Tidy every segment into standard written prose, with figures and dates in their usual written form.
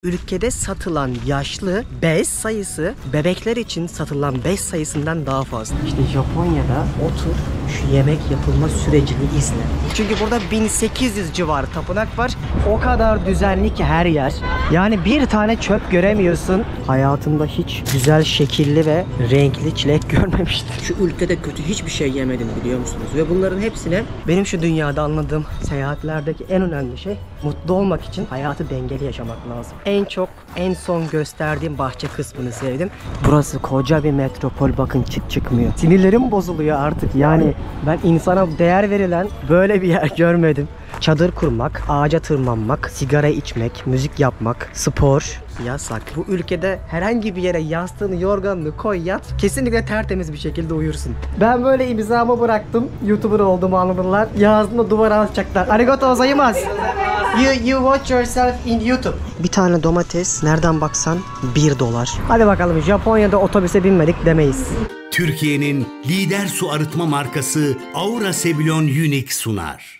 Ülkede satılan yaşlı bez sayısı bebekler için satılan bez sayısından daha fazla. İşte Japonya'da otur şu yemek yapılma sürecini izle. Çünkü burada 1800 civarı tapınak var. O kadar düzenli ki her yer. Yani bir tane çöp göremiyorsun. Hayatımda hiç güzel şekilli ve renkli çilek görmemiştim. Şu ülkede kötü hiçbir şey yemedim biliyor musunuz? Ve bunların hepsine benim şu dünyada anladığım seyahatlerdeki en önemli şey mutlu olmak için hayatı dengeli yaşamak lazım. En son gösterdiğim bahçe kısmını sevdim. Burası koca bir metropol, bakın çıkmıyor. Sinirlerim bozuluyor artık. Yani ben insana değer verilen böyle bir yer görmedim. Çadır kurmak, ağaca tırmanmak, sigara içmek, müzik yapmak, spor yasak. Bu ülkede herhangi bir yere yastığını, yorganını koy, yat. Kesinlikle tertemiz bir şekilde uyursun. Ben böyle imzamı bıraktım. YouTuber olduğumu anladılar. Yazdım duvara asacaklar. Arigato gozaimasu. You watch yourself in YouTube. Bir tane domates nereden baksan $1. Hadi bakalım, Japonya'da otobüse binmedik demeyiz. Türkiye'nin lider su arıtma markası Aura Sebilon Unique sunar.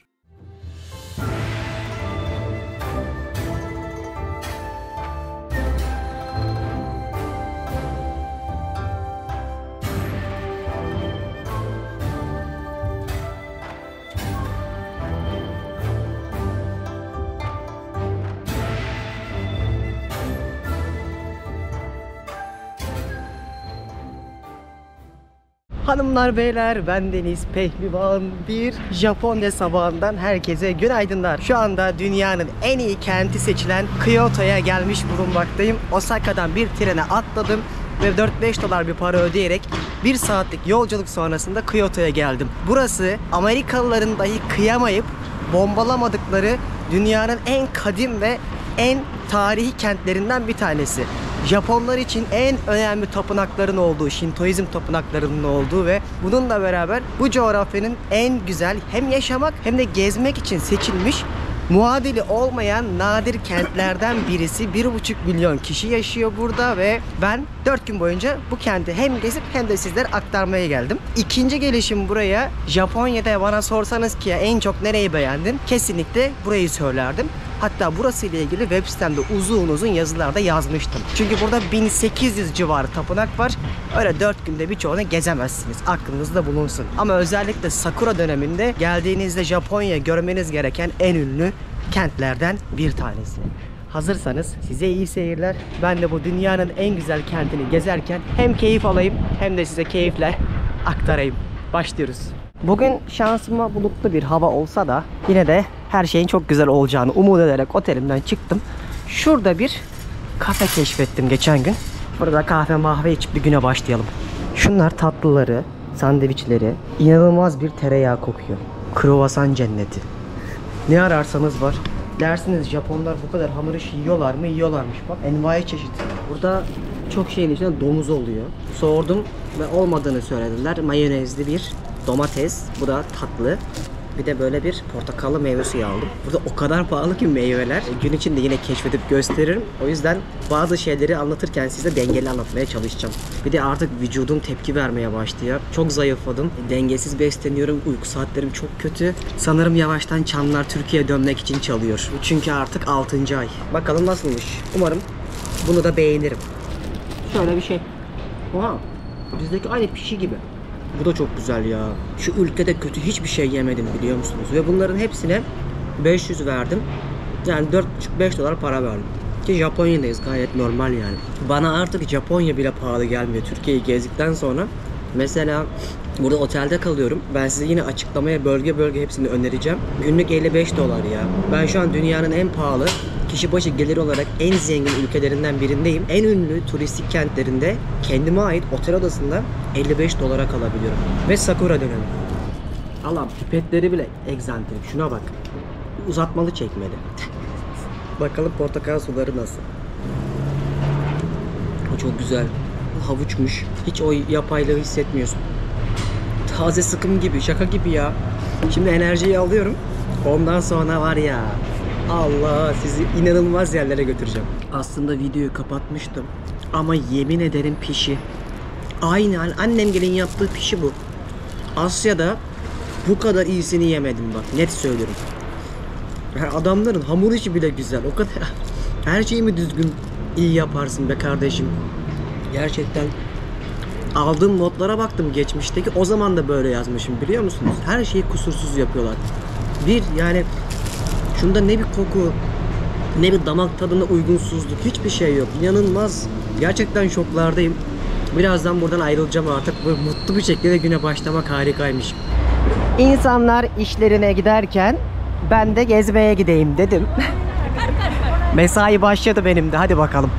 Hanımlar beyler, ben Deniz Pehlivan. Bir Japonya sabahından herkese günaydınlar. Şu anda dünyanın en iyi kenti seçilen Kyoto'ya gelmiş bulunmaktayım. Osaka'dan bir trene atladım ve $4-5 bir para ödeyerek 1 saatlik yolculuk sonrasında Kyoto'ya geldim. Burası Amerikalıların dahi kıyamayıp bombalamadıkları dünyanın en kadim ve en tarihi kentlerinden bir tanesi. Japonlar için en önemli tapınakların olduğu, Şintoizm tapınaklarının olduğu ve bununla beraber bu coğrafyanın en güzel hem yaşamak hem de gezmek için seçilmiş, muadili olmayan nadir kentlerden birisi. 1,5 milyon kişi yaşıyor burada ve ben 4 gün boyunca bu kenti hem gezip hem de sizlere aktarmaya geldim. İkinci gelişim buraya. Japonya'da bana sorsanız ki en çok nereyi beğendin? Kesinlikle burayı söylerdim. Hatta burası ile ilgili web sitemde uzun yazılarda yazmıştım. Çünkü burada 1800 civarı tapınak var. Öyle 4 günde birçoğunu gezemezsiniz. Aklınızda bulunsun. Ama özellikle Sakura döneminde geldiğinizde Japonya görmeniz gereken en ünlü kentlerden bir tanesi. Hazırsanız size iyi seyirler. Ben de bu dünyanın en güzel kentini gezerken hem keyif alayım hem de size keyifle aktarayım. Başlıyoruz. Bugün şansıma bulutlu bir hava olsa da yine de her şeyin çok güzel olacağını umut ederek otelimden çıktım. Şurada bir kafe keşfettim geçen gün. Burada kahve içip bir güne başlayalım. Şunlar tatlıları, sandviçleri, inanılmaz bir tereyağı kokuyor. Kruvasan cenneti. Ne ararsanız var. Dersiniz Japonlar bu kadar hamur işi yiyorlar mı? Yiyorlarmış bak. Envai çeşit. Burada çok şeyin içinde domuz oluyor. Sordum ve olmadığını söylediler. Mayonezli bir domates. Bu da tatlı. Bir de böyle bir portakallı meyve suyu aldım. Burada o kadar pahalı ki meyveler. Gün içinde yine keşfedip gösteririm. O yüzden bazı şeyleri anlatırken size dengeli anlatmaya çalışacağım. Bir de artık vücudum tepki vermeye başlıyor. Çok zayıfladım. Dengesiz besleniyorum. Uyku saatlerim çok kötü. Sanırım yavaştan çanlar Türkiye'ye dönmek için çalıyor. Çünkü artık 6. ay. Bakalım nasılmış. Umarım bunu da beğenirim. Şöyle bir şey. Oha. Bizdeki aynı pişi gibi. Bu da çok güzel ya. Şu ülkede kötü hiçbir şey yemedim biliyor musunuz? Ve bunların hepsine 500 verdim. Yani $4,5-5 para verdim. Ki Japonya'dayız, gayet normal yani. Bana artık Japonya bile pahalı gelmiyor Türkiye'yi gezdikten sonra. Mesela burada otelde kalıyorum. Ben size yine açıklamaya bölge hepsini önereceğim. Günlük $55 ya. Ben şu an dünyanın en pahalı, kişi başı gelir olarak en zengin ülkelerinden birindeyim. En ünlü turistik kentlerinde kendime ait otel odasında $55 kalabiliyorum. Ve Sakura dönemi. Allah'ım, pipetleri bile egzantrik. Şuna bak. Uzatmalı çekmeli. Bakalım portakal suları nasıl? O çok güzel. Bu havuçmuş. Hiç o yapaylığı hissetmiyorsun. Taze sıkım gibi, şaka gibi ya. Şimdi enerjiyi alıyorum. Ondan sonra var ya, Allah, sizi inanılmaz yerlere götüreceğim. Aslında videoyu kapatmıştım. Ama yemin ederim pişi. Aynen annem gelin yaptığı pişi bu. Asya'da bu kadar iyisini yemedim bak. Net söylüyorum. Yani adamların hamur işi bile güzel. O kadar Her şeyi mi düzgün iyi yaparsın be kardeşim? Gerçekten aldığım notlara baktım geçmişteki, o zaman da böyle yazmışım biliyor musunuz? Her şeyi kusursuz yapıyorlar. Bir yani şunda ne bir koku ne bir damak tadına uygunsuzluk, hiçbir şey yok. İnanılmaz. Gerçekten şoklardayım. Birazdan buradan ayrılacağım artık. Böyle mutlu bir şekilde güne başlamak harikaymış. İnsanlar işlerine giderken ben de gezmeye gideyim dedim. Mesai başladı benim de. Hadi bakalım.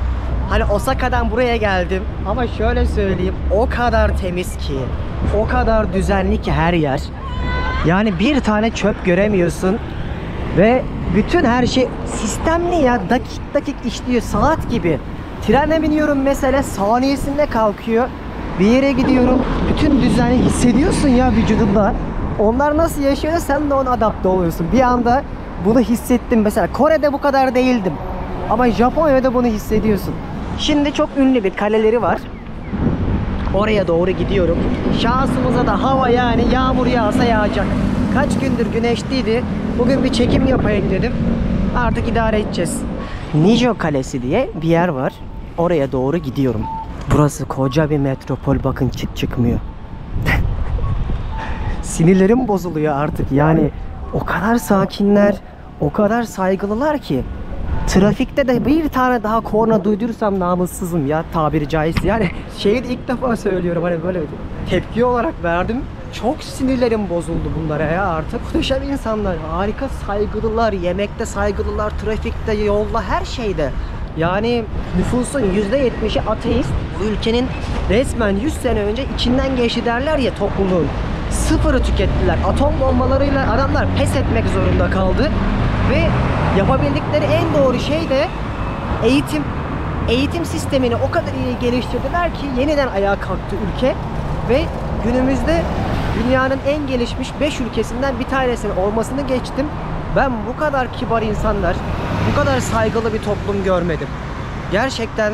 Hani Osaka'dan buraya geldim ama şöyle söyleyeyim, o kadar temiz ki, o kadar düzenli ki her yer. Yani bir tane çöp göremiyorsun ve bütün her şey sistemli ya, dakik dakik işliyor, saat gibi. Trene biniyorum mesela, saniyesinde kalkıyor. Bir yere gidiyorum, bütün düzeni hissediyorsun ya vücudunda. Onlar nasıl yaşıyor, sen de ona adapte oluyorsun. Bir anda bunu hissettim mesela. Kore'de bu kadar değildim ama Japonya'da bunu hissediyorsun. Şimdi çok ünlü bir kaleleri var. Oraya doğru gidiyorum. Şansımıza da hava yani yağmur yağsa yağacak. Kaç gündür güneşliydi. Bugün bir çekim yapayım dedim. Artık idare edeceğiz. Nijo Kalesi diye bir yer var. Oraya doğru gidiyorum. Burası koca bir metropol, bakın çıkmıyor. Sinirlerim bozuluyor artık. Yani o kadar sakinler, o kadar saygılılar ki. Trafikte de bir tane daha korna duydursam namussuzum ya, tabiri caizse. Yani şeyi de ilk defa söylüyorum, hani böyle tepki olarak verdim. Çok sinirlerim bozuldu bunlara ya artık. Muhteşem insanlar, harika saygılılar, yemekte saygılılar, trafikte, yolda, her şeyde. Yani nüfusun %70'i ateist. Bu ülkenin resmen 100 sene önce içinden geçti derler ya topluluğun. Sıfırı tükettiler. Atom bombalarıyla adamlar pes etmek zorunda kaldı. Ve yapabildikleri en doğru şey de eğitim. Eğitim sistemini o kadar iyi geliştirdiler ki yeniden ayağa kalktı ülke. Ve günümüzde dünyanın en gelişmiş 5 ülkesinden bir tanesinin olmasını geçtim. Ben bu kadar kibar insanlar, bu kadar saygılı bir toplum görmedim. Gerçekten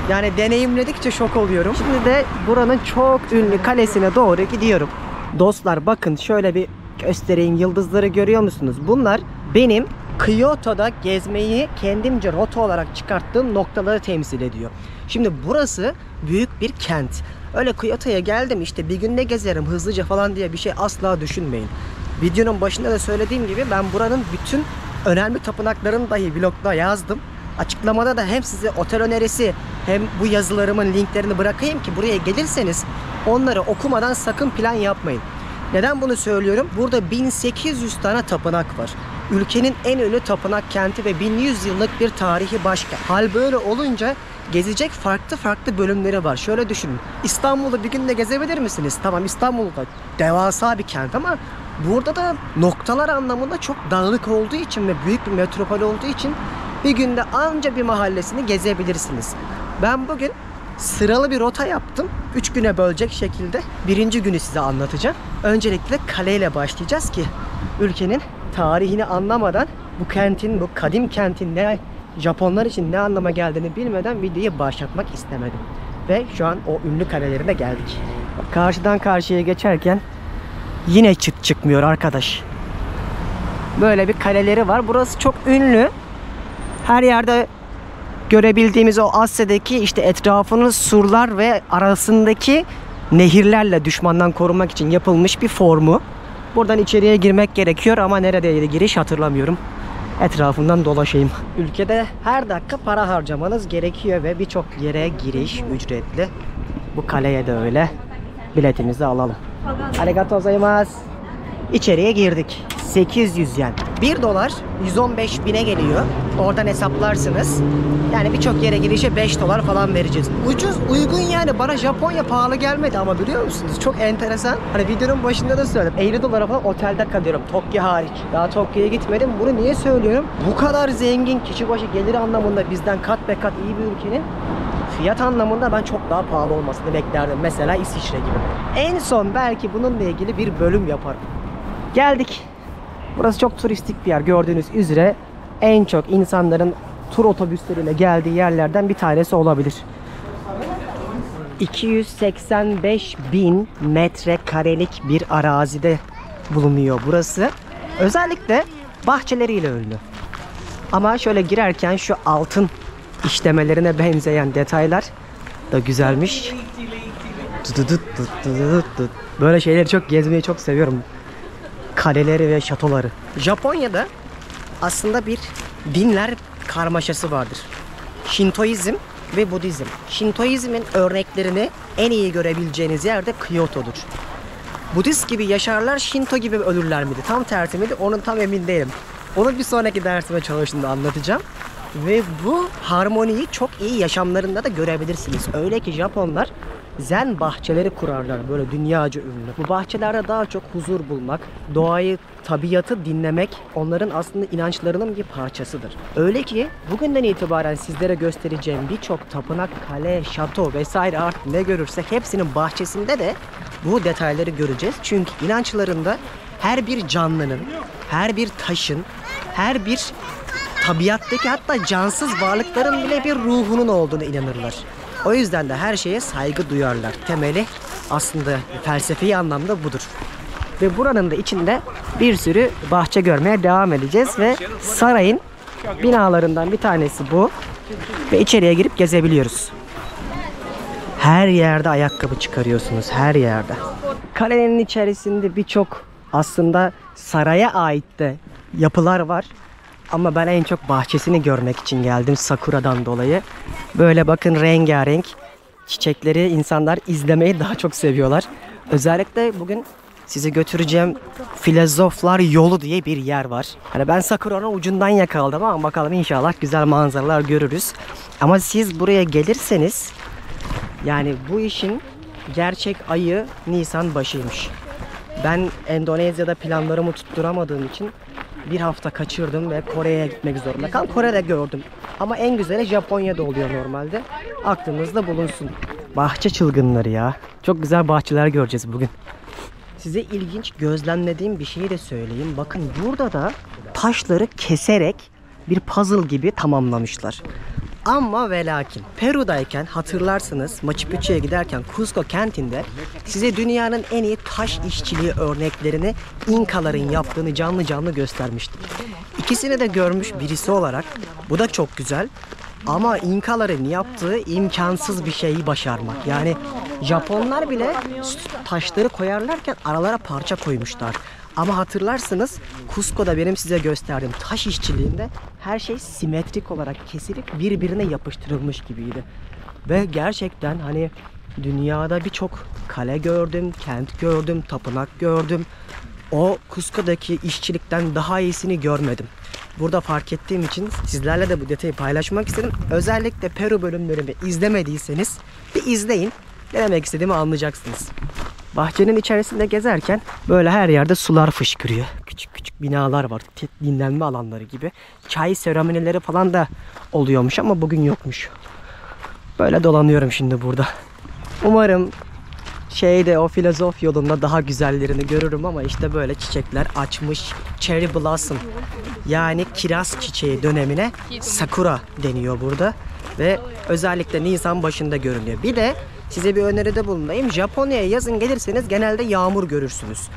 yani deneyimledikçe şok oluyorum. Şimdi de buranın çok ünlü kalesine doğru gidiyorum. Dostlar bakın şöyle bir göstereyim, yıldızları görüyor musunuz? Bunlar benim Kyoto'da gezmeyi kendimce rota olarak çıkarttığım noktaları temsil ediyor. Şimdi burası büyük bir kent. Öyle Kyoto'ya geldim işte bir günde gezerim hızlıca falan diye bir şey asla düşünmeyin. Videonun başında da söylediğim gibi ben buranın bütün önemli tapınaklarını dahi vlogda yazdım. Açıklamada da hem size otel önerisi hem bu yazılarımın linklerini bırakayım ki buraya gelirseniz onları okumadan sakın plan yapmayın. Neden bunu söylüyorum? Burada 1800 tane tapınak var. Ülkenin en ünlü tapınak kenti ve 1100 yıllık bir tarihi başkent. Hal böyle olunca gezecek farklı bölümleri var. Şöyle düşünün. İstanbul'u bir günde gezebilir misiniz? Tamam, İstanbul'da devasa bir kent ama burada da noktalar anlamında çok dağınık olduğu için ve büyük bir metropol olduğu için bir günde anca bir mahallesini gezebilirsiniz. Ben bugün sıralı bir rota yaptım. 3 güne bölecek şekilde. Birinci günü size anlatacağım. Öncelikle kaleyle başlayacağız ki ülkenin tarihini anlamadan bu kentin, bu kadim kentin ne Japonlar için ne anlama geldiğini bilmeden videoyu başlatmak istemedim. Ve şu an o ünlü kalelerine geldik. Karşıdan karşıya geçerken yine çıkmıyor arkadaş. Böyle bir kaleleri var. Burası çok ünlü. Her yerde görebildiğimiz o Asya'daki işte etrafının surlar ve arasındaki nehirlerle düşmandan korunmak için yapılmış bir formu. Buradan içeriye girmek gerekiyor ama neredeydi giriş hatırlamıyorum. Etrafından dolaşayım. Ülkede her dakika para harcamanız gerekiyor ve birçok yere giriş ücretli. Bu kaleye de öyle. Biletimizi alalım. Arigatou gozaimasu. İçeriye girdik. 800 yen. 1 dolar 115 bine geliyor. Oradan hesaplarsınız. Yani birçok yere girişe 5 dolar falan vereceğiz. Ucuz, uygun yani. Bana Japonya pahalı gelmedi ama biliyor musunuz? Çok enteresan. Hani videonun başında da söyledim. 50 dolara falan otelde kalıyorum. Tokyo hariç. Daha Tokyo'ya gitmedim. Bunu niye söylüyorum? Bu kadar zengin, kişi başı gelir anlamında bizden kat be kat iyi bir ülkenin fiyat anlamında ben çok daha pahalı olmasını beklerdim. Mesela İsviçre gibi. En son belki bununla ilgili bir bölüm yaparım. Geldik. Burası çok turistik bir yer. Gördüğünüz üzere en çok insanların tur otobüsleriyle geldiği yerlerden bir tanesi olabilir. 285.000 metrekarelik bir arazide bulunuyor burası. Özellikle bahçeleriyle ünlü. Ama şöyle girerken şu altın işlemelerine benzeyen detaylar da güzelmiş. Böyle şeyleri çok gezmeyi çok seviyorum. Kaleleri ve şatoları. Japonya'da aslında bir dinler karmaşası vardır. Şintoizm ve Budizm. Şintoizmin örneklerini en iyi görebileceğiniz yer de Kyoto'dur. Budist gibi yaşarlar, Şinto gibi ölürler miydi? Tam tersi miydi? Onun tam emin değilim. Onu bir sonraki dersime çalıştığımda anlatacağım. Ve bu harmoniyi çok iyi yaşamlarında da görebilirsiniz. Öyle ki Japonlar zen bahçeleri kurarlar, böyle dünyaca ünlü. Bu bahçelerde daha çok huzur bulmak, doğayı, tabiatı dinlemek onların aslında inançlarının bir parçasıdır. Öyle ki bugünden itibaren sizlere göstereceğim birçok tapınak, kale, şato vesaire artık ne görürsek hepsinin bahçesinde de bu detayları göreceğiz. Çünkü inançlarında her bir canlının, her bir taşın, her bir tabiattaki hatta cansız varlıkların bile bir ruhunun olduğunu inanırlar. O yüzden de her şeye saygı duyarlar. Temeli aslında felsefi anlamda budur. Ve buranın da içinde bir sürü bahçe görmeye devam edeceğiz ve sarayın binalarından bir tanesi bu. Ve içeriye girip gezebiliyoruz. Her yerde ayakkabı çıkarıyorsunuz, her yerde. Kalenin içerisinde birçok aslında saraya ait de yapılar var. Ama ben en çok bahçesini görmek için geldim Sakura'dan dolayı. Böyle bakın rengarenk çiçekleri insanlar izlemeyi daha çok seviyorlar. Özellikle bugün sizi götüreceğim Filozoflar Yolu diye bir yer var. Hani ben Sakura'nın ucundan yakaladım ama bakalım inşallah güzel manzaralar görürüz. Ama siz buraya gelirseniz yani bu işin gerçek ayı Nisan başıymış. Ben Endonezya'da planlarımı tutturamadığım için bir hafta kaçırdım ve Kore'ye gitmek zorunda kaldım. Kore'de gördüm. Ama en güzeli Japonya'da oluyor normalde. Aklınızda bulunsun. Bahçe çılgınları ya. Çok güzel bahçeler göreceğiz bugün. Size ilginç gözlemlediğim bir şeyi de söyleyeyim. Bakın burada da taşları keserek bir puzzle gibi tamamlamışlar. Ama ve lakin Peru'dayken hatırlarsınız Machu Picchu'ya giderken Cusco kentinde size dünyanın en iyi taş işçiliği örneklerini İnkaların yaptığını canlı canlı göstermiştim. İkisini de görmüş birisi olarak bu da çok güzel. Ama İnkaların yaptığı imkansız bir şeyi başarmak. Yani Japonlar bile taşları koyarlarken aralara parça koymuşlar. Ama hatırlarsınız Cusco'da benim size gösterdiğim taş işçiliğinde her şey simetrik olarak kesilip birbirine yapıştırılmış gibiydi. Ve gerçekten hani dünyada birçok kale gördüm, kent gördüm, tapınak gördüm. O Cusco'daki işçilikten daha iyisini görmedim. Burada fark ettiğim için sizlerle de bu detayı paylaşmak istedim. Özellikle Peru bölümlerimi izlemediyseniz bir izleyin. Ne demek istediğimi anlayacaksınız. Bahçenin içerisinde gezerken böyle her yerde sular fışkırıyor. Küçük küçük binalar var. Dinlenme alanları gibi. Çay seremonileri falan da oluyormuş ama bugün yokmuş. Böyle dolanıyorum şimdi burada. Umarım o filozof yolunda daha güzellerini görürüm ama işte böyle çiçekler açmış. Cherry blossom yani kiraz çiçeği dönemine sakura deniyor burada. Ve özellikle Nisan başında görünüyor. Bir de size bir öneride bulunayım. Japonya'ya yazın gelirseniz genelde yağmur görürsünüz.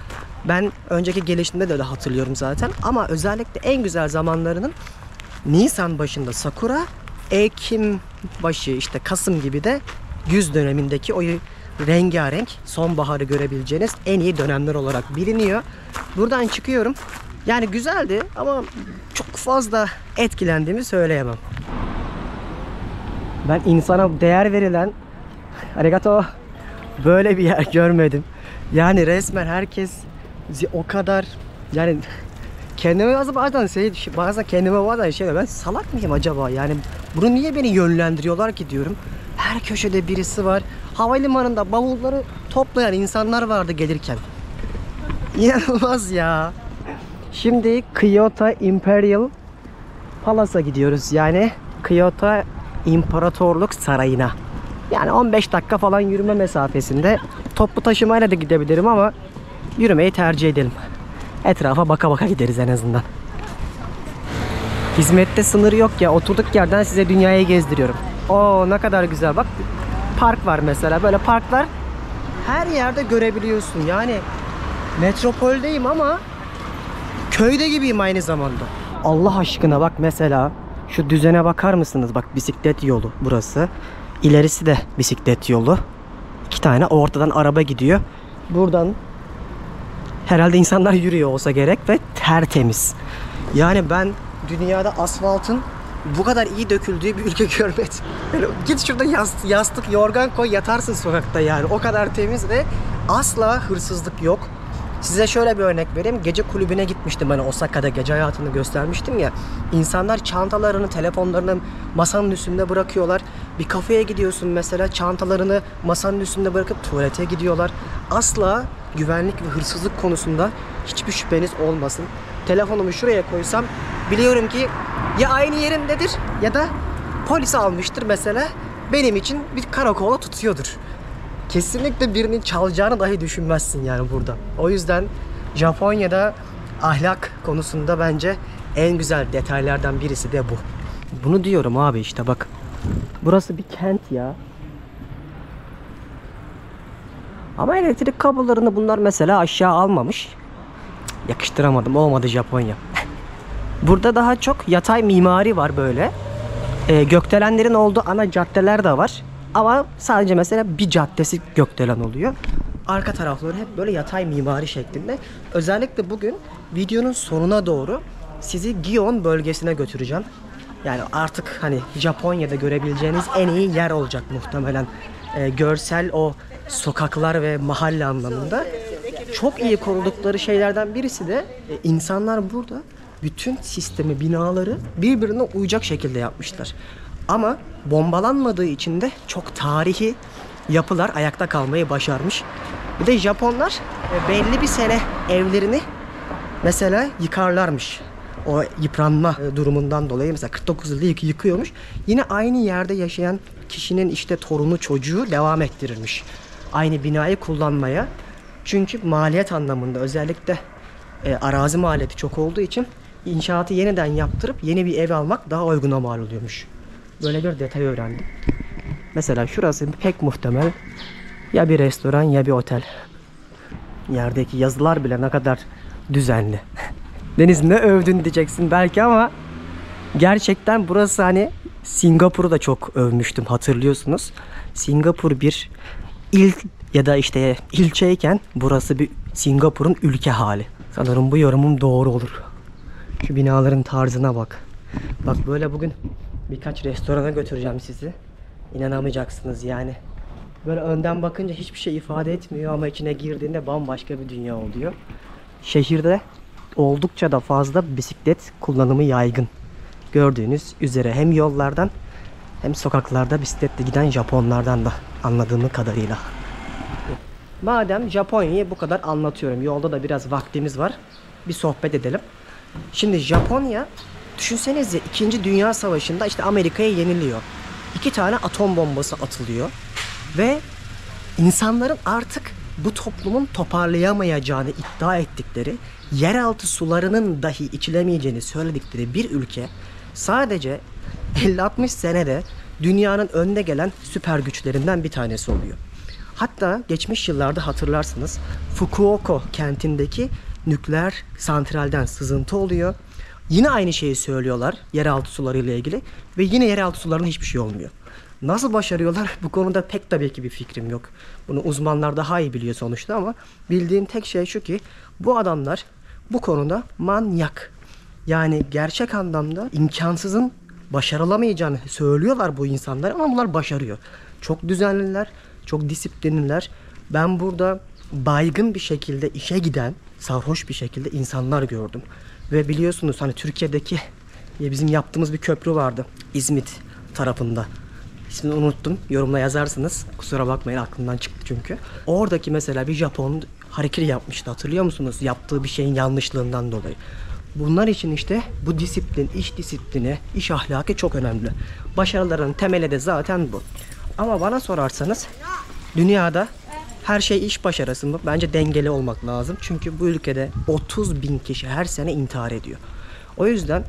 Ben önceki gelişimde de öyle hatırlıyorum zaten. Ama özellikle en güzel zamanlarının Nisan başında sakura, Ekim başı işte Kasım gibi de güz dönemindeki o rengarenk sonbaharı görebileceğiniz en iyi dönemler olarak biliniyor. Buradan çıkıyorum. Yani güzeldi ama çok fazla etkilendiğimi söyleyemem. Ben insana değer verilen arigato böyle bir yer görmedim. Yani resmen herkes o kadar yani kendime bazen kendime ben salak mıyım acaba? Yani bunu niye beni yönlendiriyorlar ki diyorum. Her köşede birisi var. Havalimanında bavulları toplayan insanlar vardı gelirken. İnanılmaz ya. Şimdi Kyoto Imperial Palace'a gidiyoruz. Yani Kyoto İmparatorluk Sarayı'na. Yani 15 dakika falan yürüme mesafesinde. Toplu taşımayla da gidebilirim ama yürümeyi tercih edelim. Etrafa baka baka gideriz en azından. Hizmette sınır yok ya. Oturduk yerden size dünyayı gezdiriyorum. Oo ne kadar güzel. Bak park var mesela. Böyle parklar her yerde görebiliyorsun. Yani metropoldeyim ama köyde gibiyim aynı zamanda. Allah aşkına bak mesela şu düzene bakar mısınız? Bak bisiklet yolu burası. İlerisi de bisiklet yolu. 2 tane ortadan araba gidiyor. Buradan herhalde insanlar yürüyor olsa gerek ve tertemiz. Yani ben dünyada asfaltın bu kadar iyi döküldüğü bir ülke görmedim. Yani git şurada yastık, yorgan koy, yatarsın sokakta yani. O kadar temiz ve asla hırsızlık yok. Size şöyle bir örnek vereyim. Gece kulübüne gitmiştim, hani Osaka'da gece hayatını göstermiştim ya. İnsanlar çantalarını, telefonlarını masanın üstünde bırakıyorlar. Bir kafeye gidiyorsun mesela, çantalarını masanın üstünde bırakıp tuvalete gidiyorlar. Asla güvenlik ve hırsızlık konusunda hiçbir şüpheniz olmasın. Telefonumu şuraya koysam biliyorum ki ya aynı yerindedir ya da polis almıştır mesela. Benim için bir karakola tutuyordur. Kesinlikle birinin çalacağını dahi düşünmezsin yani burada. O yüzden Japonya'da ahlak konusunda bence en güzel detaylardan birisi de bu. Bunu diyorum abi, işte bak. Burası bir kent ya. Ama elektrik kablolarını bunlar mesela aşağı almamış. Yakıştıramadım, olmadı Japonya. Burada daha çok yatay mimari var böyle. Gökdelenlerin olduğu ana caddeler de var. Ama sadece mesela bir caddesi gökdelen oluyor. Arka tarafları hep böyle yatay mimari şeklinde. Özellikle bugün videonun sonuna doğru sizi Gion bölgesine götüreceğim. Yani artık hani Japonya'da görebileceğiniz en iyi yer olacak muhtemelen. Görsel o sokaklar ve mahalle anlamında. Çok iyi korudukları şeylerden birisi de insanlar burada bütün sistemi, binaları birbirine uyacak şekilde yapmışlar. Ama bombalanmadığı için de çok tarihi yapılar ayakta kalmayı başarmış. Bir de Japonlar belli bir sene evlerini mesela yıkarlarmış. O yıpranma durumundan dolayı mesela 49 yılda yıkıyormuş. Yine aynı yerde yaşayan kişinin işte torunu, çocuğu devam ettirirmiş aynı binayı kullanmaya. Çünkü maliyet anlamında özellikle arazi maliyeti çok olduğu için inşaatı yeniden yaptırıp yeni bir ev almak daha uyguna mal oluyormuş. Böyle bir detay öğrendim. Mesela şurası pek muhtemel ya bir restoran ya bir otel. Yerdeki yazılar bile ne kadar düzenli. Deniz ne övdün diyeceksin belki ama gerçekten burası, hani Singapur'u da çok övmüştüm, hatırlıyorsunuz. Singapur bir il ya da işte ilçeyken burası bir Singapur'un ülke hali. Sanırım bu yorumum doğru olur. Şu binaların tarzına bak. Bak böyle bugün birkaç restorana götüreceğim sizi. İnanamayacaksınız yani. Böyle önden bakınca hiçbir şey ifade etmiyor ama içine girdiğinde bambaşka bir dünya oluyor. Şehirde oldukça da fazla bisiklet kullanımı yaygın. Gördüğünüz üzere hem yollardan hem sokaklarda bisikletle giden Japonlardan da, anladığım kadarıyla. Madem Japonya'yı bu kadar anlatıyorum, yolda da biraz vaktimiz var, bir sohbet edelim. Şimdi Japonya, düşünsenize 2. Dünya Savaşı'nda işte Amerika'ya yeniliyor. 2 tane atom bombası atılıyor. Ve insanların artık bu toplumun toparlayamayacağını iddia ettikleri, yeraltı sularının dahi içilemeyeceğini söyledikleri bir ülke sadece 50-60 senede dünyanın önde gelen süper güçlerinden bir tanesi oluyor. Hatta geçmiş yıllarda hatırlarsınız Fukuoka kentindeki nükleer santralden sızıntı oluyor. Yine aynı şeyi söylüyorlar yeraltı suları ile ilgili ve yine yeraltı sularına hiçbir şey olmuyor. Nasıl başarıyorlar? Bu konuda pek tabii ki bir fikrim yok. Bunu uzmanlar daha iyi biliyor sonuçta ama bildiğim tek şey şu ki bu adamlar bu konuda manyak. Yani gerçek anlamda imkansızın başarılamayacağını söylüyorlar bu insanlar ama bunlar başarıyor. Çok düzenliler, çok disiplinliler. Ben burada baygın bir şekilde işe giden, sarhoş bir şekilde insanlar gördüm. Ve biliyorsunuz hani Türkiye'deki bizim yaptığımız bir köprü vardı İzmit tarafında. İsmini unuttum. Yorumla yazarsınız. Kusura bakmayın, aklımdan çıktı çünkü. Oradaki mesela bir Japon hareketi yapmıştı. Hatırlıyor musunuz? Yaptığı bir şeyin yanlışlığından dolayı. Bunlar için işte bu disiplin, iş disiplini, iş ahlakı çok önemli. Başarıların temeli de zaten bu. Ama bana sorarsanız dünyada her şey iş başarısı mı? Bence dengeli olmak lazım. Çünkü bu ülkede 30.000 kişi her sene intihar ediyor. O yüzden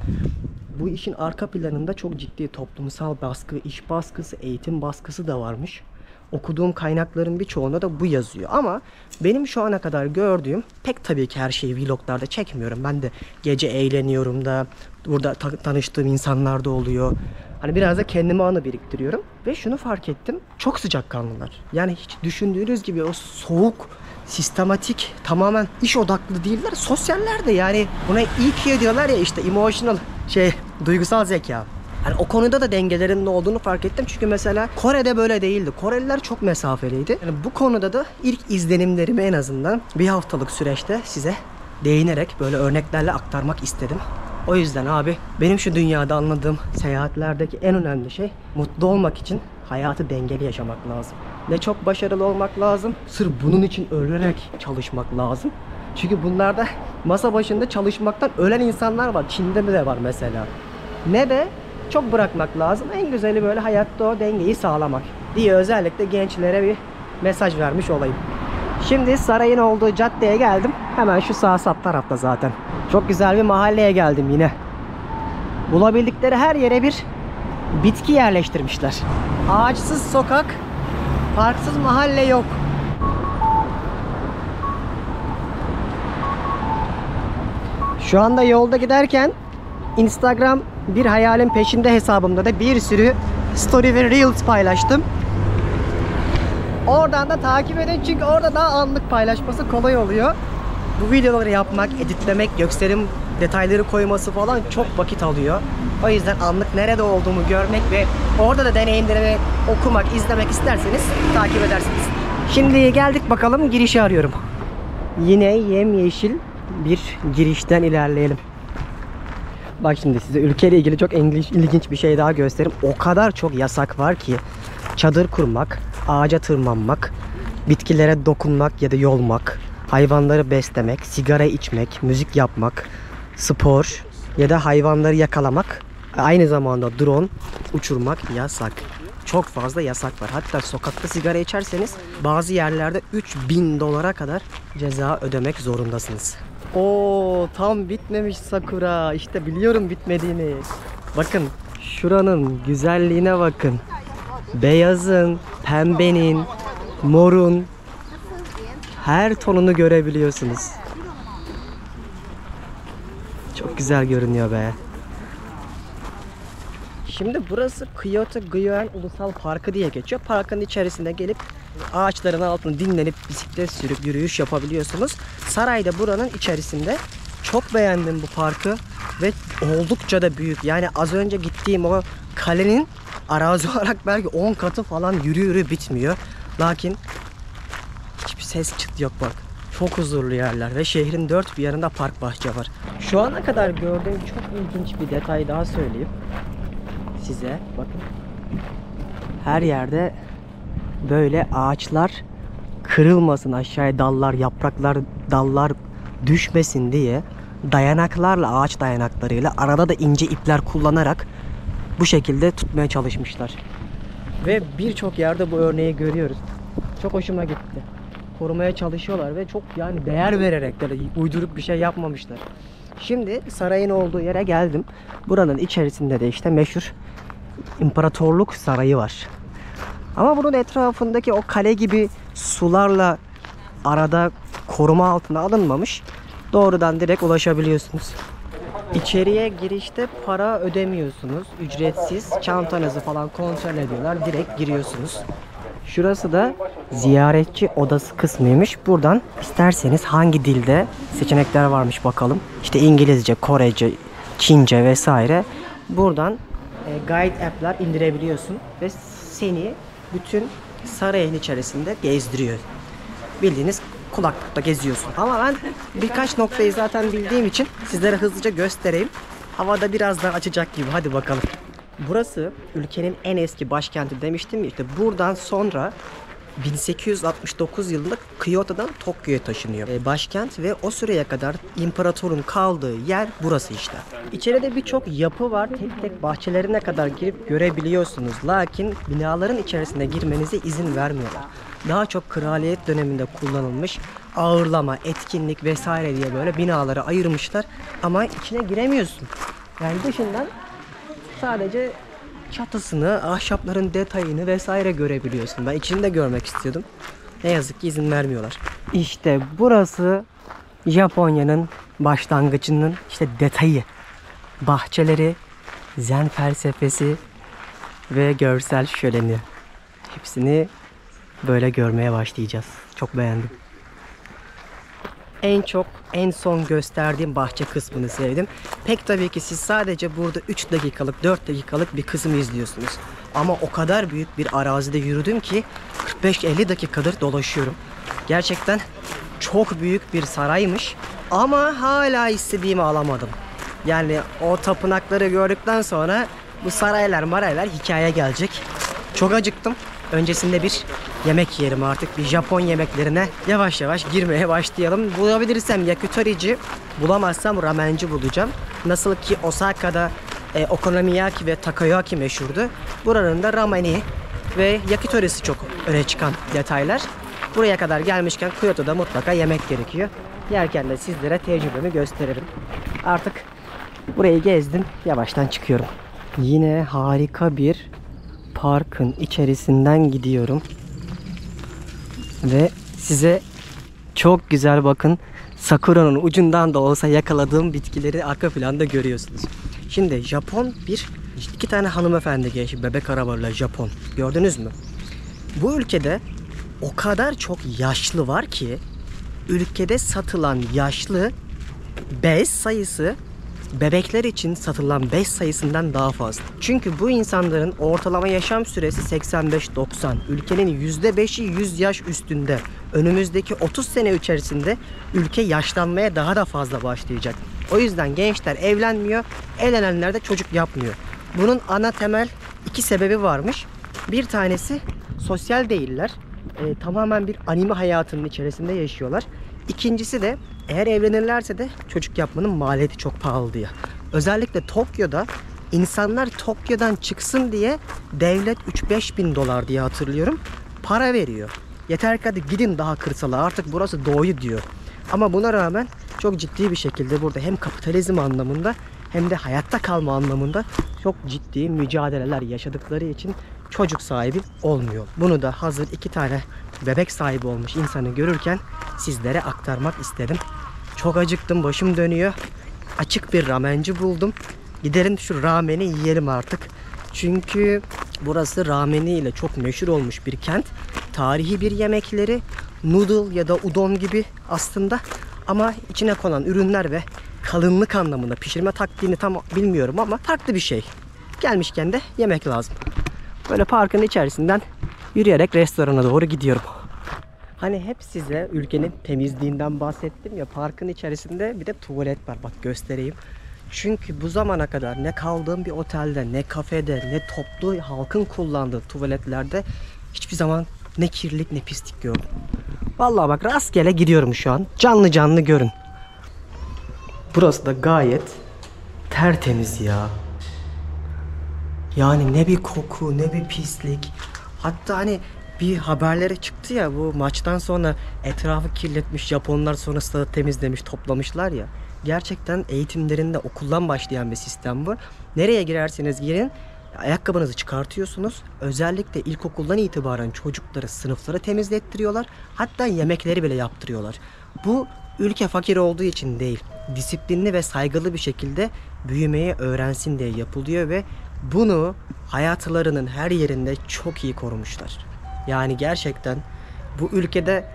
bu işin arka planında çok ciddi toplumsal baskı, iş baskısı, eğitim baskısı da varmış. okuduğum kaynakların birçoğunda da bu yazıyor. Ama benim şu ana kadar gördüğüm, pek tabii ki her şeyi vloglarda çekmiyorum. Ben de gece eğleniyorum da, burada tanıştığım insanlar da oluyor. Hani biraz da kendime anı biriktiriyorum. Ve şunu fark ettim. Çok sıcakkanlılar. Yani hiç düşündüğünüz gibi o soğuk, sistematik, tamamen iş odaklı değiller. Sosyaller de, yani buna EQ diyorlar ya, işte emotional, duygusal zeka. Hani o konuda da dengelerin ne olduğunu fark ettim. Çünkü mesela Kore'de böyle değildi. Koreliler çok mesafeliydi. Yani bu konuda da ilk izlenimlerimi en azından bir haftalık süreçte size değinerek böyle örneklerle aktarmak istedim. O yüzden abi, benim şu dünyada anladığım seyahatlerdeki en önemli şey, mutlu olmak için hayatı dengeli yaşamak lazım. Ne çok başarılı olmak lazım, sırf bunun için ölerek çalışmak lazım. Çünkü bunlarda masa başında çalışmaktan ölen insanlar var. Çin'de de var mesela. Ne de çok bırakmak lazım. En güzeli böyle hayatta o dengeyi sağlamak diye özellikle gençlere bir mesaj vermiş olayım. Şimdi sarayın olduğu caddeye geldim. Hemen şu sağ tarafta zaten. Çok güzel bir mahalleye geldim yine. Bulabildikleri her yere bir bitki yerleştirmişler. Ağaçsız sokak, parksız mahalle yok. Şu anda yolda giderken Instagram bir hayalin peşinde hesabımda da bir sürü story ve reels paylaştım. Oradan da takip edin çünkü orada daha anlık paylaşması kolay oluyor. Bu videoları yapmak, editlemek, gösterim detayları koyması falan çok vakit alıyor. O yüzden anlık nerede olduğumu görmek ve orada da deneyimlerimi okumak, izlemek isterseniz takip edersiniz. Şimdi geldik bakalım, girişi arıyorum. Yine yemyeşil bir girişten ilerleyelim. Bak şimdi size ülkeyle ilgili çok ilginç bir şey daha göstereyim. O kadar çok yasak var ki, çadır kurmak, ağaca tırmanmak, bitkilere dokunmak ya da yolmak, hayvanları beslemek, sigara içmek, müzik yapmak, spor ya da hayvanları yakalamak, aynı zamanda drone uçurmak yasak. Çok fazla yasak var. Hatta sokakta sigara içerseniz bazı yerlerde 3000 dolara kadar ceza ödemek zorundasınız. Oo, tam bitmemiş sakura. İşte biliyorum bitmediğini. Bakın şuranın güzelliğine bakın. Beyazın, pembenin, morun her tonunu görebiliyorsunuz. Çok güzel görünüyor be. Şimdi burası Kyoto-Gyoen Ulusal Parkı diye geçiyor. Parkın içerisinde gelip ağaçların altında dinlenip bisiklet sürüp yürüyüş yapabiliyorsunuz. Saray da buranın içerisinde. Çok beğendim bu parkı ve oldukça da büyük. Yani az önce gittiğim o kalenin arazi olarak belki 10 katı falan, yürü bitmiyor. Lakin hiçbir ses çıt yok bak. Çok huzurlu yerler ve şehrin dört bir yanında park, bahçe var. Şu ana kadar gördüğüm çok ilginç bir detay daha söyleyeyim size. Bakın. Her yerde böyle ağaçlar kırılmasın, aşağıya dallar, yapraklar, dallar düşmesin diye dayanaklarla, ağaç dayanaklarıyla, arada da ince ipler kullanarak bu şekilde tutmaya çalışmışlar. Ve birçok yerde bu örneği görüyoruz. Çok hoşuma gitti. Korumaya çalışıyorlar ve çok, yani değer vererek de uydurup bir şey yapmamışlar. Şimdi sarayın olduğu yere geldim. Buranın içerisinde de işte meşhur İmparatorluk Sarayı var. Ama bunun etrafındaki o kale gibi sularla arada koruma altına alınmamış. Doğrudan direkt ulaşabiliyorsunuz. İçeriye girişte para ödemiyorsunuz. Ücretsiz. Çantanızı falan kontrol ediyorlar. Direkt giriyorsunuz. Şurası da ziyaretçi odası kısmıymış. Buradan isterseniz hangi dilde seçenekler varmış bakalım. İşte İngilizce, Korece, Çince vesaire. Buradan guide app'ler indirebiliyorsun ve seni bütün sarayın içerisinde gezdiriyor. Bildiğiniz kulaklıkta geziyorsun. Ama ben birkaç noktayı zaten bildiğim için sizlere hızlıca göstereyim. Havada birazdan açacak gibi. Hadi bakalım. Burası ülkenin en eski başkenti demiştim ya, işte buradan sonra 1869 yılında Kyoto'dan Tokyo'ya taşınıyor. Başkent ve o süreye kadar imparatorun kaldığı yer burası işte. İçeride birçok yapı var. Tek tek bahçelerine kadar girip görebiliyorsunuz. Lakin binaların içerisine girmenize izin vermiyorlar. Daha çok kraliyet döneminde kullanılmış ağırlama, etkinlik vesaire diye böyle binaları ayırmışlar. Ama içine giremiyorsun. Yani dışından sadece çatısını, ahşapların detayını vesaire görebiliyorsun. Ben içini de görmek istiyordum. Ne yazık ki izin vermiyorlar. İşte burası Japonya'nın başlangıcının işte detayı. Bahçeleri, zen felsefesi ve görsel şöleni. Hepsini böyle görmeye başlayacağız. Çok beğendim. En son gösterdiğim bahçe kısmını sevdim. Pek tabii ki siz sadece burada 3 dakikalık, 4 dakikalık bir kısmı izliyorsunuz. Ama o kadar büyük bir arazide yürüdüm ki 45-50 dakikadır dolaşıyorum. Gerçekten çok büyük bir saraymış. Ama hala istediğimi alamadım. Yani o tapınakları gördükten sonra bu saraylar hikaye gelecek. Çok acıktım. Öncesinde bir yemek yiyelim artık. Bir Japon yemeklerine yavaş yavaş girmeye başlayalım. Bulabilirsem yakitorici, bulamazsam ramenci bulacağım. Nasıl ki Osaka'da okonomiyaki ve takoyaki meşhurdu. Buranın da rameni ve yakitorisi çok öne çıkan detaylar. Buraya kadar gelmişken Kyoto'da mutlaka yemek gerekiyor. Yerken de sizlere tecrübemi gösteririm. Artık burayı gezdim. Yavaştan çıkıyorum. Yine harika bir parkın içerisinden gidiyorum. Ve size çok güzel bakın, sakuranın ucundan da olsa yakaladığım bitkileri arka planda görüyorsunuz. Şimdi iki tane hanımefendi geçti, bebek arabalarıyla Japon. Gördünüz mü? Bu ülkede o kadar çok yaşlı var ki ülkede satılan yaşlı bez sayısı bebekler için satılan bez sayısından daha fazla. Çünkü bu insanların ortalama yaşam süresi 85-90. Ülkenin %5'i 100 yaş üstünde. Önümüzdeki 30 sene içerisinde ülke yaşlanmaya daha da fazla başlayacak. O yüzden gençler evlenmiyor, evlenenler de çocuk yapmıyor. Bunun ana temel 2 sebebi varmış. Bir tanesi sosyal değiller. Tamamen bir anime hayatının içerisinde yaşıyorlar. İkincisi de eğer evlenirlerse de çocuk yapmanın maliyeti çok pahalı diye. Özellikle Tokyo'da insanlar Tokyo'dan çıksın diye devlet 3-5 bin dolar diye hatırlıyorum para veriyor. Yeter ki hadi gidin daha kırsala, artık burası doğuyu diyor. Ama buna rağmen çok ciddi bir şekilde burada hem kapitalizm anlamında hem de hayatta kalma anlamında çok ciddi mücadeleler yaşadıkları için çocuk sahibi olmuyor. Bunu da hazır 2 tane bebek sahibi olmuş insanı görürken sizlere aktarmak istedim. Çok acıktım, başım dönüyor. Açık bir ramenci buldum. Gidelim şu rameni yiyelim artık. Çünkü burası rameniyle çok meşhur olmuş bir kent. Tarihi bir yemekleri, noodle ya da udon gibi aslında. Ama içine konan ürünler ve kalınlık anlamında, pişirme taktiğini tam bilmiyorum ama farklı bir şey. Gelmişken de yemek lazım. Böyle parkın içerisinden yürüyerek restorana doğru gidiyorum. Hani hep size ülkenin temizliğinden bahsettim ya, parkın içerisinde bir de tuvalet var. Bak göstereyim. Çünkü bu zamana kadar ne kaldığım bir otelde, ne kafede, ne toplu halkın kullandığı tuvaletlerde hiçbir zaman ne kirlilik ne pislik gördüm. Vallahi bak rastgele gidiyorum şu an. Canlı canlı görün. Burası da gayet tertemiz ya. Yani ne bir koku ne bir pislik. Hatta hani bir haberlere çıktı ya, bu maçtan sonra etrafı kirletmiş Japonlar, sonrasında temizlemiş, toplamışlar ya. Gerçekten eğitimlerinde okuldan başlayan bir sistem bu. Nereye girerseniz girin ayakkabınızı çıkartıyorsunuz. Özellikle ilkokuldan itibaren çocukları, sınıfları temizlettiriyorlar. Hatta yemekleri bile yaptırıyorlar. Bu ülke fakir olduğu için değil, disiplinli ve saygılı bir şekilde büyümeyi öğrensin diye yapılıyor ve bunu hayatlarının her yerinde çok iyi korumuşlar. Yani gerçekten bu ülkede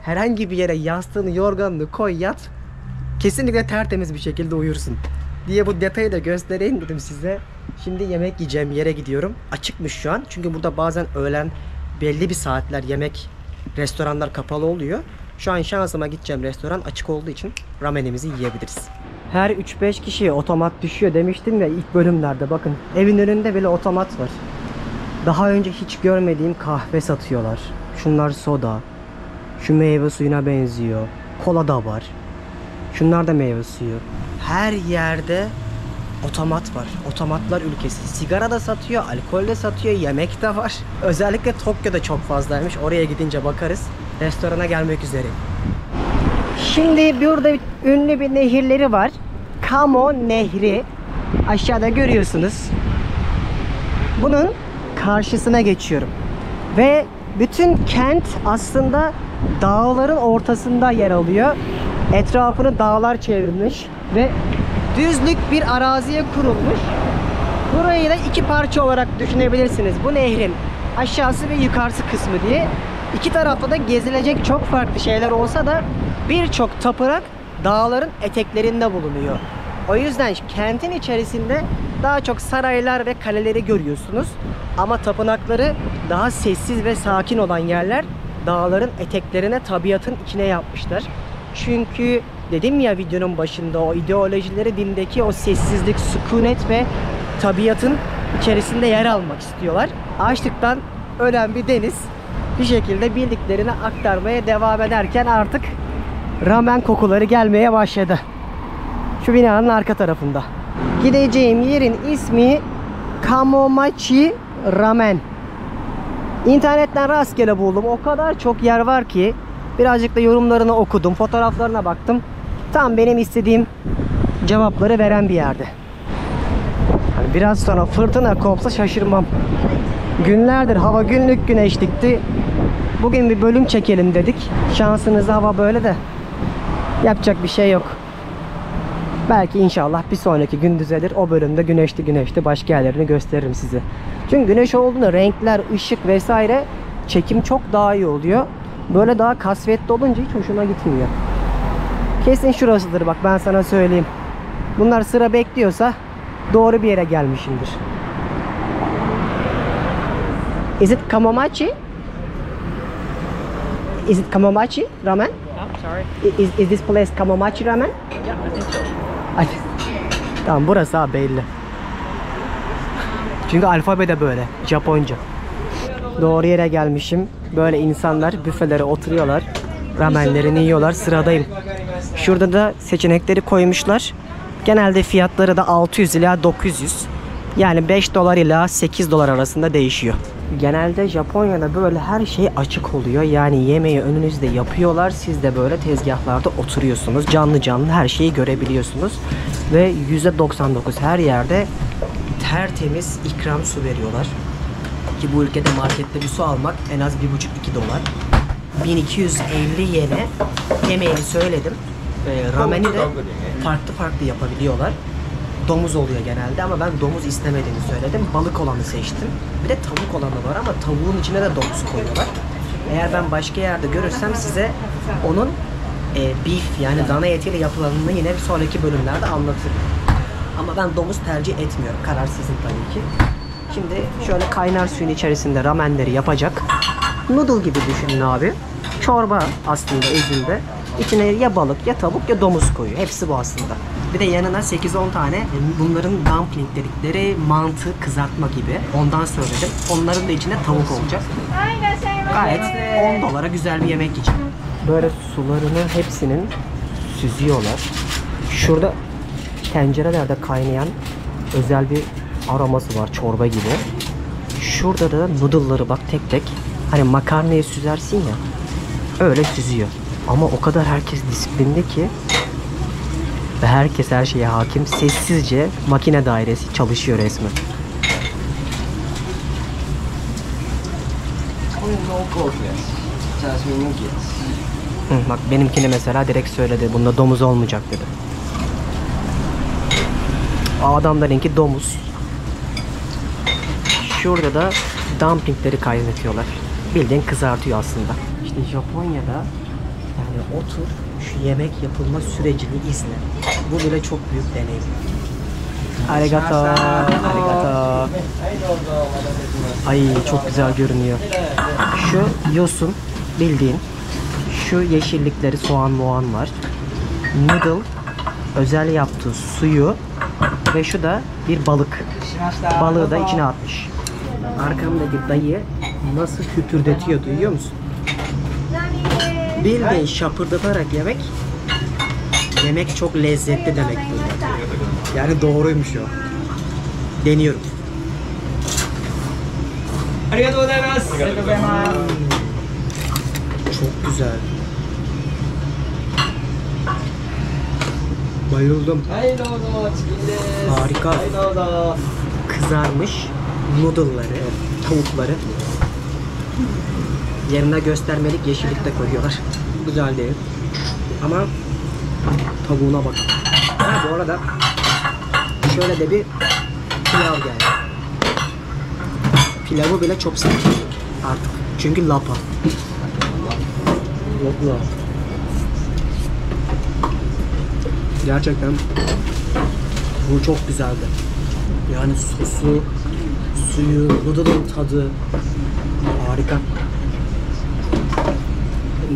herhangi bir yere yastığını, yorganını koy, yat, kesinlikle tertemiz bir şekilde uyursun diye bu detayı da göstereyim dedim size. Şimdi yemek yiyeceğim yere gidiyorum. Açıkmış şu an çünkü burada bazen öğlen belli bir saatler yemek, restoranlar kapalı oluyor. Şu an şansıma gideceğim restoran açık olduğu için ramenimizi yiyebiliriz. Her 3-5 kişiye otomat düşüyor demiştim ya ilk bölümlerde, bakın evin önünde bile otomat var. Daha önce hiç görmediğim kahve satıyorlar. Şunlar soda. Şu meyve suyuna benziyor. Kola da var. Şunlar da meyve suyu. Her yerde otomat var. Otomatlar ülkesi. Sigara da satıyor, alkol de satıyor, yemek de var. Özellikle Tokyo'da çok fazlaymış. Oraya gidince bakarız. Restorana gelmek üzereyim. Şimdi burada ünlü bir nehirleri var. Kamo Nehri. Aşağıda görüyorsunuz. bunun karşısına geçiyorum. Ve bütün kent aslında dağların ortasında yer alıyor. Etrafını dağlar çevirmiş ve düzlük bir araziye kurulmuş. Burayı da iki parça olarak düşünebilirsiniz. Bu nehrin aşağısı ve yukarısı kısmı diye. İki tarafta da gezilecek çok farklı şeyler olsa da birçok tapınak dağların eteklerinde bulunuyor. O yüzden kentin içerisinde daha çok saraylar ve kaleleri görüyorsunuz. Ama tapınakları daha sessiz ve sakin olan yerler dağların eteklerine, tabiatın içine yapmışlar. Çünkü dedim ya videonun başında, o ideolojileri dindeki o sessizlik, sükunet ve tabiatın içerisinde yer almak istiyorlar. Açlıktan ölen bir deniz bir şekilde bildiklerini aktarmaya devam ederken artık ramen kokuları gelmeye başladı. Şu binanın arka tarafında. Gideceğim yerin ismi Kamomachi Ramen. İnternetten rastgele buldum. O kadar çok yer var ki birazcık da yorumlarını okudum, fotoğraflarına baktım. Tam benim istediğim cevapları veren bir yerde. Yani biraz sonra fırtına kopsa şaşırmam. Günlerdir hava günlük güneşlikti. Bugün bir bölüm çekelim dedik. Şansınızda hava böyle de yapacak bir şey yok. Belki inşallah bir sonraki gün düzelir. O bölümde güneşli başka yerlerini gösteririm size. Çünkü güneş olduğunda renkler, ışık vesaire çekim çok daha iyi oluyor. Böyle daha kasvetli olunca hiç hoşuma gitmiyor. Kesin şurasıdır bak, ben sana söyleyeyim. Bunlar sıra bekliyorsa doğru bir yere gelmişimdir. Is it Kamomachi? Is it Kamomachi ramen? Oh, sorry. Is this place Kamomachi ramen? Yeah, I think so. Ay. Tamam, burası abi belli. Çünkü alfabede böyle Japonca. Doğru yere gelmişim. Böyle insanlar büfelere oturuyorlar. Ramenlerini yiyorlar. Sıradayım. Şurada da seçenekleri koymuşlar. Genelde fiyatları da 600 ila 900. Yani 5 dolar ila 8 dolar arasında değişiyor. Genelde Japonya'da böyle her şey açık oluyor. Yani yemeği önünüzde yapıyorlar. Siz de böyle tezgahlarda oturuyorsunuz. Canlı canlı her şeyi görebiliyorsunuz. Ve %99 her yerde tertemiz ikram su veriyorlar. Ki bu ülkede markette bir su almak en az 1,5-2 dolar. 1250 yene yemeğini söyledim. Rameni de farklı yapabiliyorlar. Domuz oluyor genelde ama ben domuz istemediğini söyledim. Balık olanı seçtim. Bir de tavuk olanı var ama tavuğun içine de domuz koyuyorlar. Eğer ben başka yerde görürsem size onun beef yani dana etiyle yapılanını yine bir sonraki bölümlerde anlatırım. Ama ben domuz tercih etmiyorum. Karar sizin tabii ki. Şimdi şöyle kaynar suyun içerisinde ramenleri yapacak. Noodle gibi düşünün abi. Çorba aslında özünde. İçine ya balık ya tavuk ya domuz koyuyor. Hepsi bu aslında. Bir de yanına 8-10 tane bunların dumpling dedikleri mantı kızartma gibi. Ondan söyledim. Onların da içine tavuk olacak. Gayet 10 dolara güzel bir yemek yiyeceğim. Böyle sularını hepsinin süzüyorlar. Şurada tencerelerde kaynayan özel bir aroması var, çorba gibi. Şurada da noodle'ları bak tek tek. Hani makarnayı süzersin ya. Öyle süzüyor. Ama o kadar herkes disiplinli ki ve herkes her şeye hakim. Sessizce makine dairesi çalışıyor resmen. Bak benimkini mesela direkt söyledi. Bunda domuz olmayacak dedi. O adamlarınki domuz. Şurada da dumplingleri kaynatıyorlar. Bildiğin kızartıyor aslında. İşte Japonya'da yani otur şu yemek yapılma sürecini izle. Bu bile çok büyük deneyim. Arigato. Arigato. Ay çok güzel görünüyor. Şu yosun bildiğin. Şu yeşillikleri soğan muğan var. Noodle özel yaptığı suyu ve şu da bir balık. Balığı da içine atmış. Arkamdaki dayı nasıl kütürdetiyor duyuyor musun? Bildiğin şapırdatarak yemek. Yemek çok lezzetli demek burada. Yani doğruymuş o. Deniyorum. Çok güzel. Bayıldım. Harika. Kızarmış. noodle'ları, tavukları yerine göstermelik yeşillik de koyuyorlar. Güzel değil. Ama tavuğuna bakın. Ha, bu arada şöyle de bir pilav geldi. Pilavı bile çok sevdim artık. Çünkü lapa. Lapa. Gerçekten bu çok güzeldi. Yani sosu, suyu, noodle'ın tadı harika.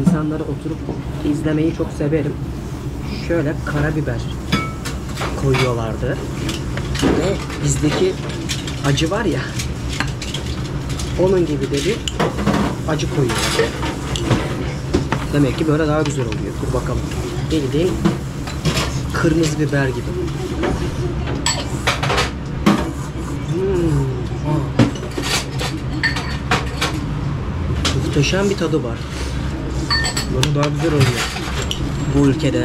İnsanları oturup izlemeyi çok severim. Şöyle karabiber koyuyorlardı. Ve bizdeki acı var ya, onun gibi de bir acı koyuyorlar. Demek ki böyle daha güzel oluyor. Dur bakalım. Bildiğin kırmızı biber gibi. Muhteşem bir tadı var. Böyle daha güzel oluyor. Bu ülkede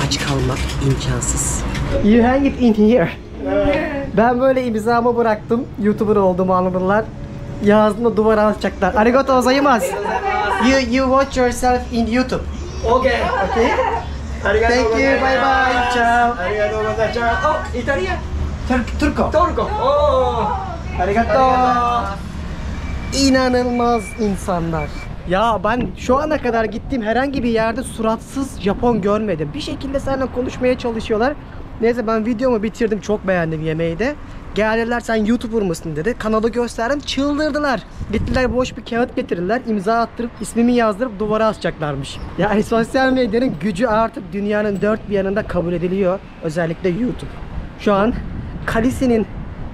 aç kalmak imkansız. You hang it in here. Ben böyle imzamı bıraktım. YouTuber olduğumu anladılar. Yazdım duvara asacaklar. Arigato gozaimasu. You watch yourself in YouTube. Okay. Okay. Thank you. Bye bye. Ciao. Arigato gozaimasu. Oh, İtalyan. Turko. Turko. Oh. Arigato. İnanılmaz insanlar. Ya ben şu ana kadar gittiğim herhangi bir yerde suratsız Japon görmedim. Bir şekilde seninle konuşmaya çalışıyorlar. Neyse ben videomu bitirdim. Çok beğendim yemeği de. Geldiler, sen YouTuber mısın dedi. Kanalı gösterdim. Çıldırdılar. Gittiler boş bir kağıt getirirler. İmza attırıp ismimi yazdırıp duvara asacaklarmış. Yani sosyal medyanın gücü artık dünyanın dört bir yanında kabul ediliyor. Özellikle YouTube. Şu an Khaleesi'nin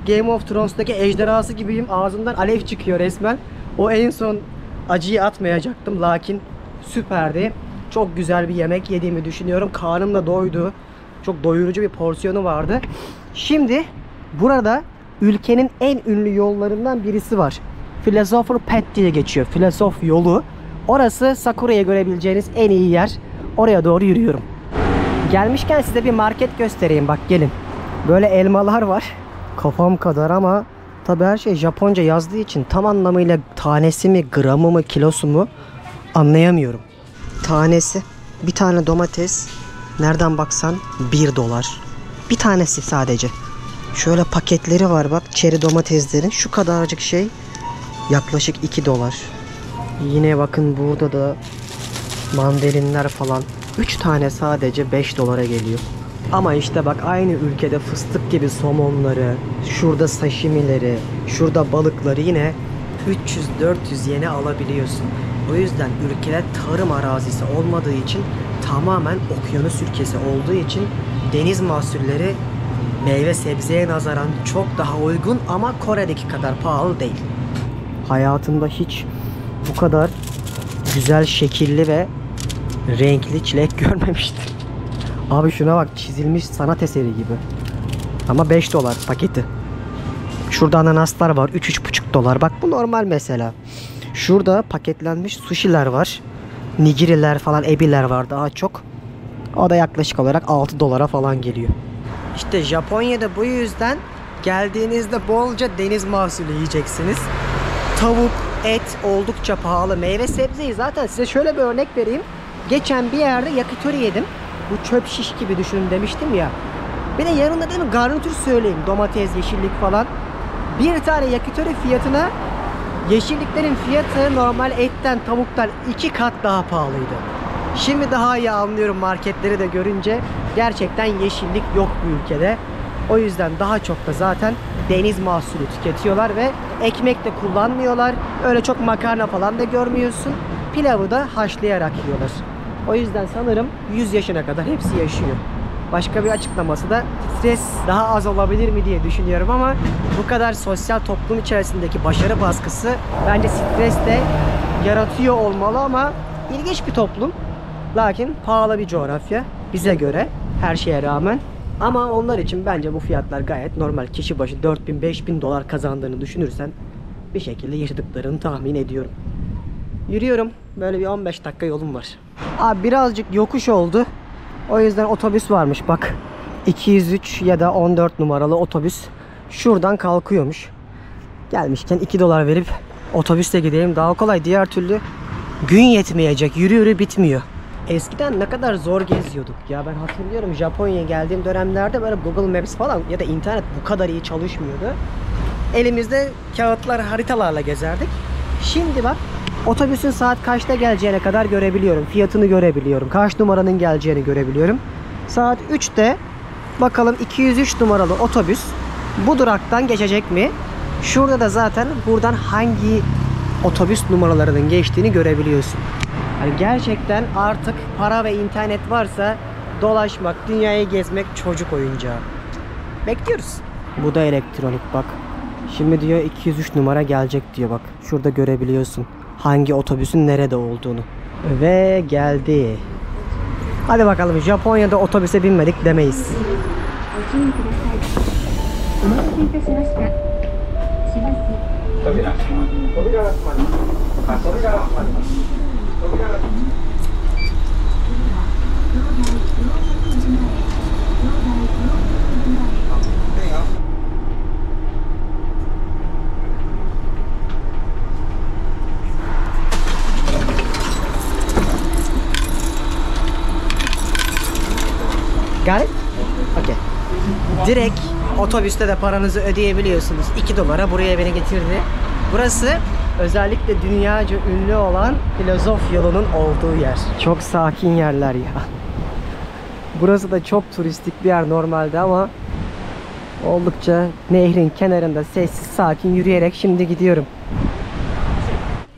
Game of Thrones'taki ejderhası gibiyim. Ağzımdan alev çıkıyor resmen. O en son acıyı atmayacaktım. Lakin süperdi. Çok güzel bir yemek yediğimi düşünüyorum. Karnım da doydu. Çok doyurucu bir porsiyonu vardı. Şimdi burada ülkenin en ünlü yollarından birisi var. Philosopher Path diye geçiyor. Filosof yolu. Orası Sakura'yı görebileceğiniz en iyi yer. Oraya doğru yürüyorum. Gelmişken size bir market göstereyim. Bak gelin. Böyle elmalar var. Kafam kadar ama tabi her şey Japonca yazdığı için tam anlamıyla tanesi mi, gramı mı, kilosu mu anlayamıyorum. Tanesi. Bir tane domates nereden baksan $1. Bir tanesi sadece. Şöyle paketleri var bak, çeri domateslerin. Şu kadarcık şey yaklaşık $2. Yine bakın burada da mandalinler falan. 3 tane sadece $5'a geliyor. Ama işte bak aynı ülkede fıstık gibi somonları, şurada sashimileri, şurada balıkları yine 300-400 yene alabiliyorsun. O yüzden ülkede tarım arazisi olmadığı için, tamamen okyanus ülkesi olduğu için deniz mahsulleri meyve sebzeye nazaran çok daha uygun ama Kore'deki kadar pahalı değil. Hayatımda hiç bu kadar güzel şekilli ve renkli çilek görmemiştim. Abi şuna bak, çizilmiş sanat eseri gibi. Ama $5 paketi. Şurada ananaslar var, $3-3,5. Bak bu normal mesela. Şurada paketlenmiş sushi'ler var. Nigiriler falan, ebiler var daha çok. O da yaklaşık olarak $6 falan geliyor. İşte Japonya'da bu yüzden geldiğinizde bolca deniz mahsulü yiyeceksiniz. Tavuk, et oldukça pahalı. Meyve sebzeyi zaten size şöyle bir örnek vereyim. Geçen bir yerde yakitori yedim. Bu çöp şiş gibi düşünün demiştim ya. Bir de yanında değil mi garnitür söyleyeyim. Domates, yeşillik falan. Bir tane yakitori fiyatına yeşilliklerin fiyatı normal etten, tavuktan 2 kat daha pahalıydı. Şimdi daha iyi anlıyorum marketleri de görünce. Gerçekten yeşillik yok bu ülkede. O yüzden daha çok da zaten deniz mahsulü tüketiyorlar ve ekmek de kullanmıyorlar. Öyle çok makarna falan da görmüyorsun. Pilavı da haşlayarak yiyorlar. O yüzden sanırım 100 yaşına kadar hepsi yaşıyor. Başka bir açıklaması da stres daha az olabilir mi diye düşünüyorum ama bu kadar sosyal toplum içerisindeki başarı baskısı bence stres de yaratıyor olmalı ama ilginç bir toplum. Lakin pahalı bir coğrafya bize göre her şeye rağmen. Ama onlar için bence bu fiyatlar gayet normal. Kişi başı $4.000-5.000 kazandığını düşünürsen bir şekilde yaşadıklarını tahmin ediyorum. Yürüyorum. Böyle bir 15 dakika yolum var. Abi birazcık yokuş oldu. O yüzden otobüs varmış bak. 203 ya da 14 numaralı otobüs şuradan kalkıyormuş. Gelmişken 2 dolar verip otobüste gideyim. Daha kolay. Diğer türlü gün yetmeyecek. Yürü yürü bitmiyor. Eskiden ne kadar zor geziyorduk ya. Ben hatırlıyorum Japonya'ya geldiğim dönemlerde böyle Google Maps falan ya da internet bu kadar iyi çalışmıyordu. Elimizde kağıtlar, haritalarla gezerdik. Şimdi bak, otobüsün saat kaçta geleceğine kadar görebiliyorum. Fiyatını görebiliyorum. Kaç numaranın geleceğini görebiliyorum. Saat 3'te bakalım 203 numaralı otobüs bu duraktan geçecek mi? Şurada da zaten buradan hangi otobüs numaralarının geçtiğini görebiliyorsun. Yani gerçekten artık para ve internet varsa dolaşmak, dünyayı gezmek çocuk oyuncağı. Bekliyoruz. Bu da elektronik bak. Şimdi diyor 203 numara gelecek diyor bak. Şurada görebiliyorsun hangi otobüsün nerede olduğunu. Ve geldi. Hadi bakalım, Japonya'da otobüse binmedik demeyiz. Got it? Okay. Direkt otobüste de paranızı ödeyebiliyorsunuz. 2 dolara buraya beni getirdi. Burası özellikle dünyaca ünlü olan filozof yolunun olduğu yer. Çok sakin yerler ya. Burası da çok turistik bir yer normalde ama oldukça nehrin kenarında sessiz sakin yürüyerek şimdi gidiyorum.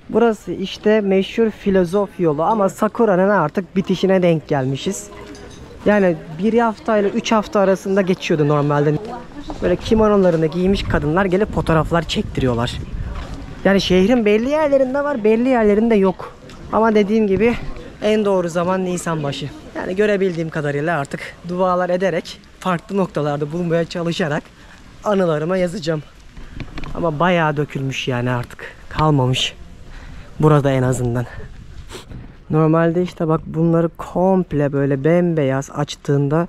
Burası işte meşhur filozof yolu ama Sakura'nın artık bitişine denk gelmişiz. Yani 1 hafta ile 3 hafta arasında geçiyordu normalde. Böyle kimonolarını giymiş kadınlar gelip fotoğraflar çektiriyorlar. Yani şehrin belli yerlerinde var, belli yerlerinde yok. Ama dediğim gibi en doğru zaman Nisan başı. Yani görebildiğim kadarıyla artık dualar ederek, farklı noktalarda bulmaya çalışarak anılarıma yazacağım. Ama bayağı dökülmüş yani artık. Kalmamış. Burada en azından. Normalde işte bak bunları komple böyle bembeyaz açtığında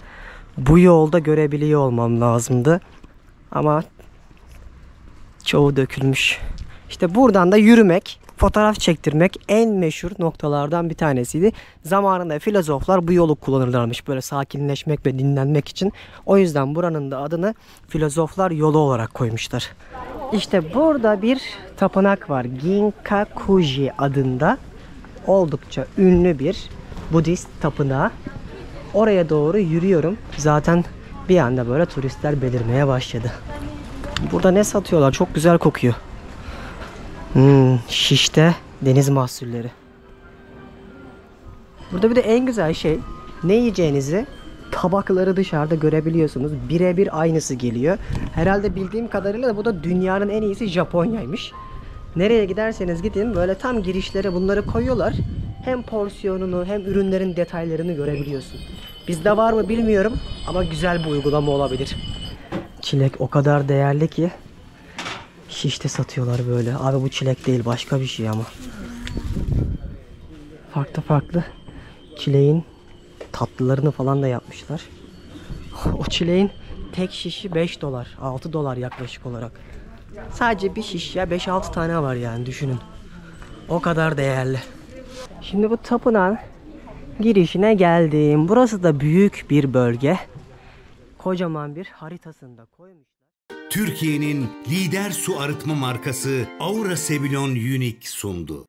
bu yolda görebiliyor olmam lazımdı. Ama çoğu dökülmüş. İşte buradan da yürümek, fotoğraf çektirmek en meşhur noktalardan bir tanesiydi. Zamanında filozoflar bu yolu kullanırlarmış böyle sakinleşmek ve dinlenmek için. O yüzden buranın da adını filozoflar yolu olarak koymuşlar. İşte burada bir tapınak var. Ginkakuji adında. Oldukça ünlü bir Budist tapınağı. Oraya doğru yürüyorum. Zaten bir anda böyle turistler belirmeye başladı. Burada ne satıyorlar? Çok güzel kokuyor. Şişte deniz mahsulleri. Burada bir de en güzel şey, ne yiyeceğinizi tabakları dışarıda görebiliyorsunuz. Birebir aynısı geliyor. Herhalde bildiğim kadarıyla da bu da dünyanın en iyisi Japonya'ymış. Nereye giderseniz gidin böyle tam girişlere bunları koyuyorlar. Hem porsiyonunu hem ürünlerin detaylarını görebiliyorsun. Bizde var mı bilmiyorum ama güzel bir uygulama olabilir. Çilek o kadar değerli ki şişte satıyorlar böyle. Abi bu çilek değil, başka bir şey ama. Farklı farklı çileğin tatlılarını falan da yapmışlar. O çileğin tek şişi 5 dolar, 6 dolar yaklaşık olarak. Sadece bir şiş ya, 5-6 tane var yani, düşünün. O kadar değerli. Şimdi bu tapınağın girişine geldim. Burası da büyük bir bölge. Kocaman bir haritasında koymuşlar. Türkiye'nin lider su arıtma markası Aura Sebilon Unique sundu.